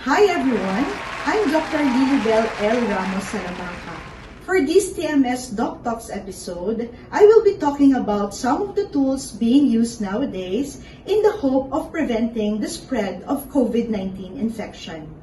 Hi everyone, I'm Dr. Lilibel L. Ramos Salamanca. For this TMS Doc Talks episode, I will be talking about some of the tools being used nowadays in the hope of preventing the spread of COVID-19 infection.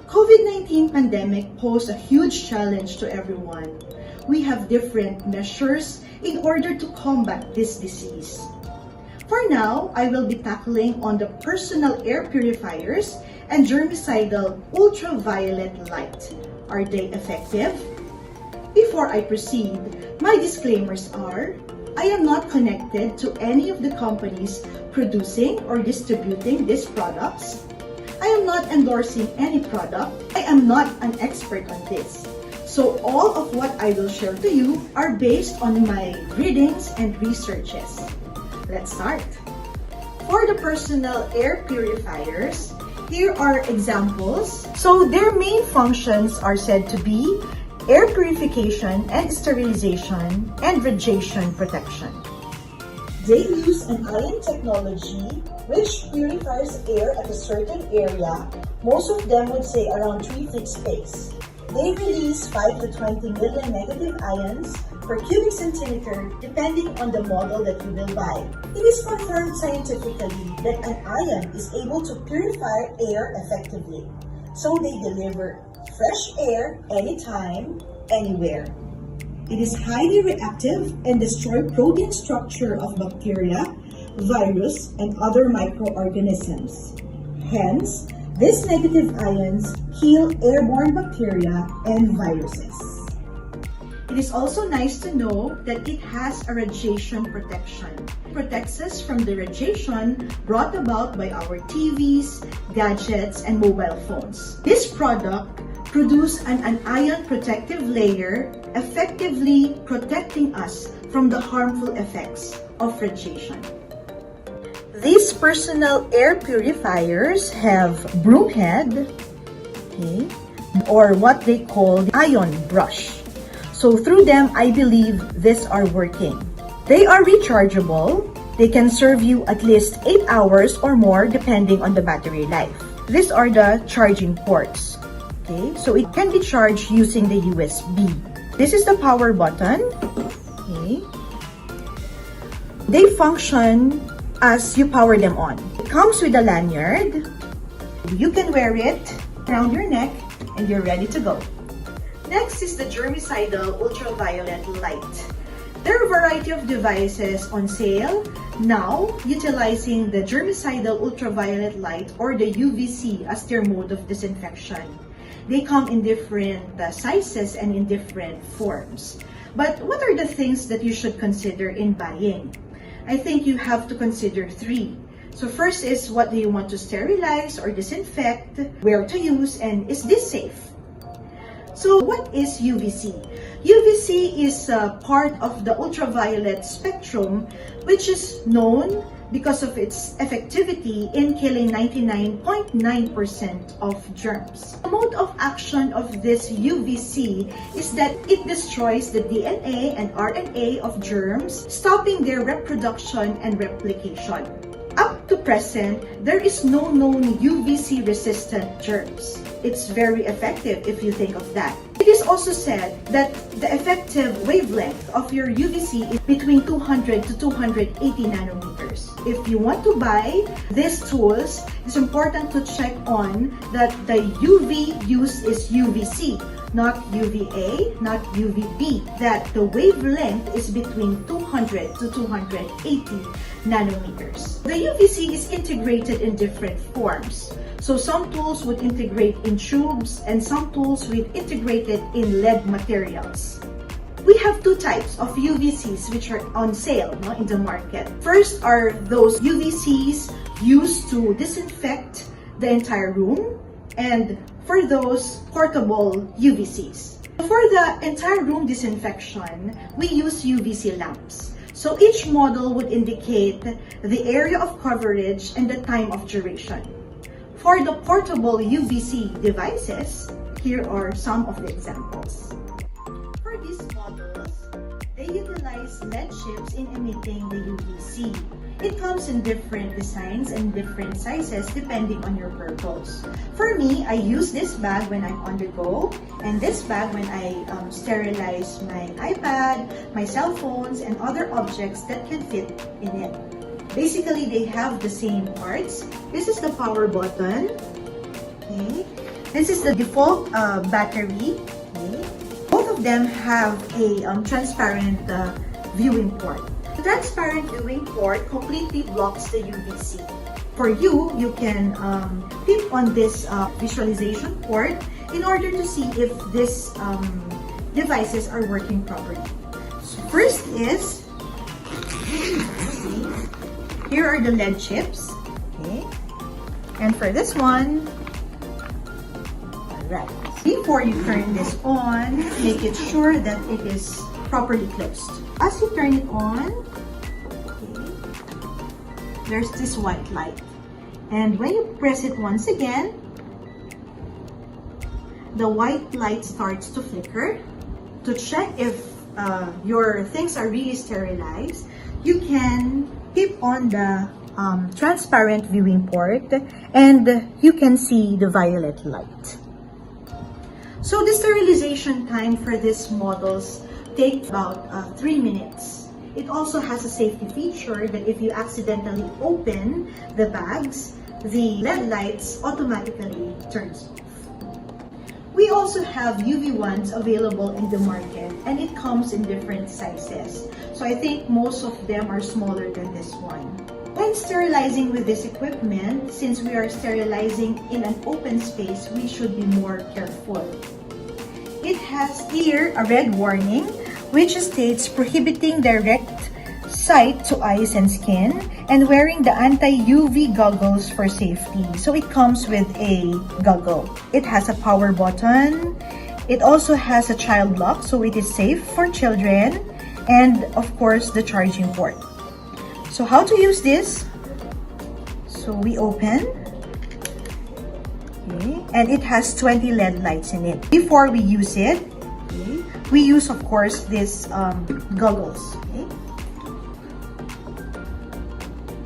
COVID-19 pandemic posed a huge challenge to everyone. We have different measures in order to combat this disease. For now, I will be tackling on the personal air purifiers and germicidal ultraviolet light. Are they effective? Before I proceed, my disclaimers are: I am not connected to any of the companies producing or distributing these products. I am not endorsing any product. I am not an expert on this. So all of what I will share to you are based on my readings and researches. Let's start. For the personal air purifiers, here are examples. So their main functions are said to be air purification and sterilization and radiation protection. They use an ion technology which purifies air at a certain area. Most of them would say around 3 feet space. They release 5 to 20 million negative ions per cubic centimeter depending on the model that you will buy. It is confirmed scientifically that an ion is able to purify air effectively. So they deliver fresh air anytime, anywhere. It is highly reactive and destroys protein structure of bacteria, virus, and other microorganisms. Hence, these negative ions kill airborne bacteria and viruses. It is also nice to know that it has a radiation protection. It protects us from the radiation brought about by our TVs, gadgets, and mobile phones. This product produce an anion protective layer, effectively protecting us from the harmful effects of radiation. These personal air purifiers have broom head, or what they call the ion brush. So through them, I believe these are working. They are rechargeable. They can serve you at least 8 hours or more depending on the battery life. These are the charging ports. Okay, so it can be charged using the USB. This is the power button. Okay. They function as you power them on. It comes with a lanyard. You can wear it around your neck and you're ready to go. Next is the germicidal ultraviolet light. There are a variety of devices on sale now utilizing the germicidal ultraviolet light or the UVC as their mode of disinfection. They come in different sizes and in different forms. But what are the things that you should consider in buying? I think you have to consider 3. So first is, what do you want to sterilize or disinfect, where to use, and is this safe? So what is UVC? UVC is part of the ultraviolet spectrum, which is known because of its effectivity in killing 99.9% of germs. The mode of action of this UVC is that it destroys the DNA and RNA of germs, stopping their reproduction and replication. Up to present, there is no known UVC-resistant germs. It's very effective if you think of that. It is also said that the effective wavelength of your UVC is between 200 to 280 nanometers. If you want to buy these tools, it's important to check on that the UV used is UVC, not UVA, not UVB, that the wavelength is between 200 to 280 nanometers. The UVC is integrated in different forms. So some tools would integrate in tubes and some tools would integrate it in lead materials. We have 2 types of UVCs which are on sale in the market. First are those UVCs used to disinfect the entire room, and for those portable UVCs. For the entire room disinfection, we use UVC lamps. So each model would indicate the area of coverage and the time of duration. For the portable UVC devices, here are some of the examples. For these models, they utilize LED chips in emitting the UVC. It comes in different designs and different sizes depending on your purpose. For me, I use this bag when I'm on the go, and this bag when I sterilize my iPad, my cell phones, and other objects that can fit in it. Basically, they have the same parts. This is the power button. Okay. This is the default battery. Okay. Both of them have a transparent viewing port. The transparent viewing port completely blocks the UVC. For you, you can tip on this visualization port in order to see if these devices are working properly. So first is, here are the LED chips. Okay. And for this one, alright. Before you turn this on, make it sure that it is properly closed. As you turn it on, okay, there's this white light. And when you press it once again, the white light starts to flicker. To check if your things are really sterilized, you can tip on the transparent viewing port and you can see the violet light. So the sterilization time for these models takes about 3 minutes. It also has a safety feature that if you accidentally open the bags, the LED lights automatically turns off. We also have UV ones available in the market, and it comes in different sizes. So I think most of them are smaller than this one. When sterilizing with this equipment, since we are sterilizing in an open space, we should be more careful. It has here a red warning, which states prohibiting direct sight to eyes and skin, and wearing the anti-UV goggles for safety. So it comes with a goggle. It has a power button. It also has a child lock, so it is safe for children, and of course the charging port. So how to use this? So we open. Okay. And it has 20 LED lights in it. Before we use it, okay, we use of course this goggles. Okay.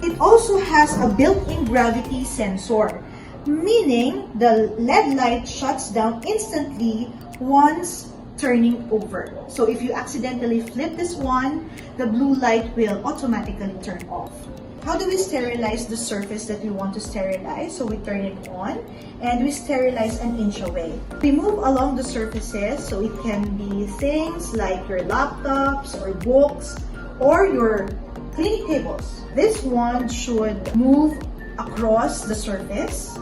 It also has a built-in gravity sensor, meaning the LED light shuts down instantly once turning over. So if you accidentally flip this one, the blue light will automatically turn off. How do we sterilize the surface that we want to sterilize? So we turn it on and we sterilize an inch away. We move along the surfaces, so it can be things like your laptops or books or your cleaning tables. This one should move across the surface,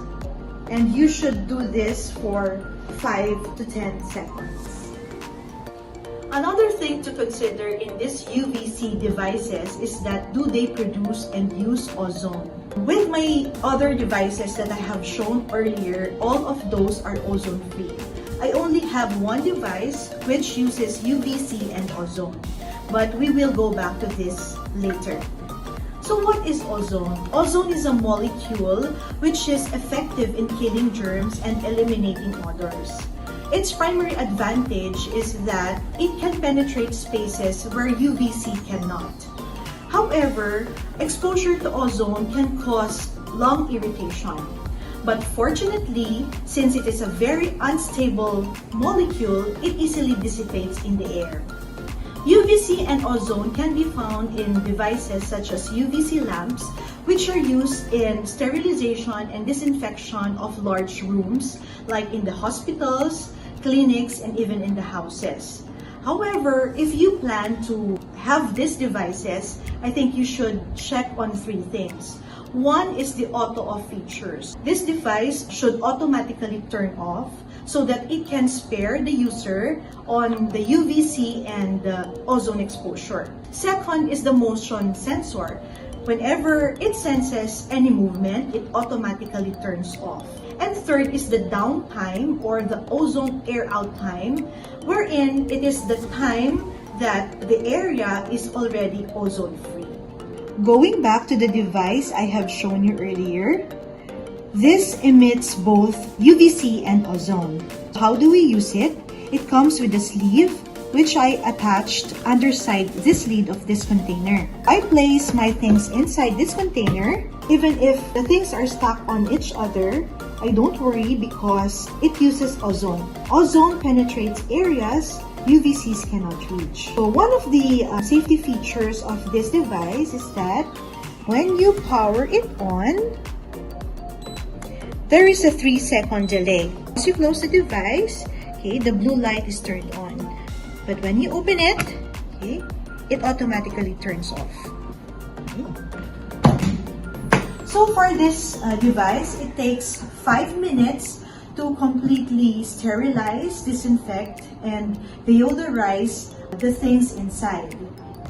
and you should do this for 5 to 10 seconds. Another thing to consider in these UVC devices is that do they produce and use ozone? With my other devices that I have shown earlier, all of those are ozone free. I only have one device which uses UVC and ozone, but we will go back to this later. So what is ozone? Ozone is a molecule which is effective in killing germs and eliminating odors. Its primary advantage is that it can penetrate spaces where UVC cannot. However, exposure to ozone can cause lung irritation. But fortunately, since it is a very unstable molecule, it easily dissipates in the air. UVC and ozone can be found in devices such as UVC lamps, which are used in sterilization and disinfection of large rooms, like in the hospitals, clinics, and even in the houses. However, if you plan to have these devices, I think you should check on 3 things. One is the auto-off features. This device should automatically turn off so that it can spare the user on the UVC and the ozone exposure. Second is the motion sensor. Whenever it senses any movement, it automatically turns off. And third is the downtime or the ozone air out time, wherein it is the time that the area is already ozone free. Going back to the device I have shown you earlier, This emits both UVC and ozone. How do we use it? It comes with a sleeve, which I attached underside this lid of this container. I place my things inside this container. Even if the things are stuck on each other, I don't worry because it uses ozone. Ozone penetrates areas UVCs cannot reach. So one of the safety features of this device is that when you power it on, there is a 3-second delay. As you close the device, okay, the blue light is turned on. But when you open it, okay, it automatically turns off. Okay. So for this device, it takes 5 minutes to completely sterilize, disinfect, and deodorize the things inside.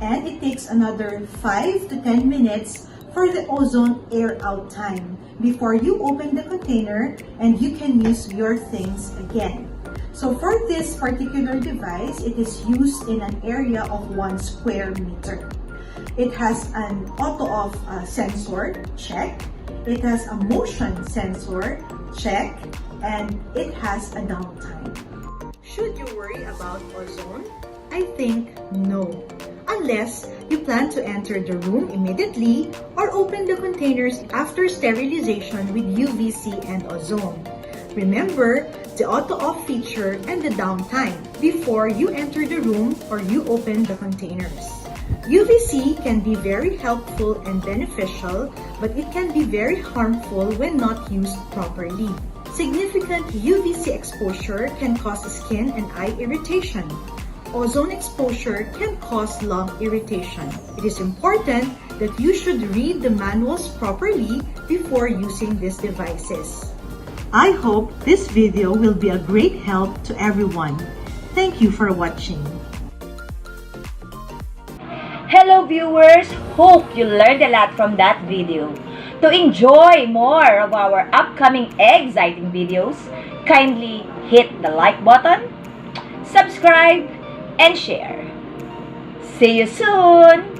And it takes another 5 to 10 minutes for the ozone air out time before you open the container and you can use your things again. So for this particular device, it is used in an area of 1 square meter. It has an auto-off sensor, check. It has a motion sensor, check. And it has a downtime. Should you worry about ozone? I think no. Unless you plan to enter the room immediately or open the containers after sterilization with UVC and ozone. Remember the auto-off feature and the downtime before you enter the room or you open the containers. UVC can be very helpful and beneficial, but it can be very harmful when not used properly. Significant UVC exposure can cause skin and eye irritation. Ozone exposure can cause lung irritation. It is important that you should read the manuals properly before using these devices. I hope this video will be a great help to everyone. Thank you for watching. Hello viewers! Hope you learned a lot from that video. To enjoy more of our upcoming exciting videos, kindly hit the like button, subscribe, and share. See you soon!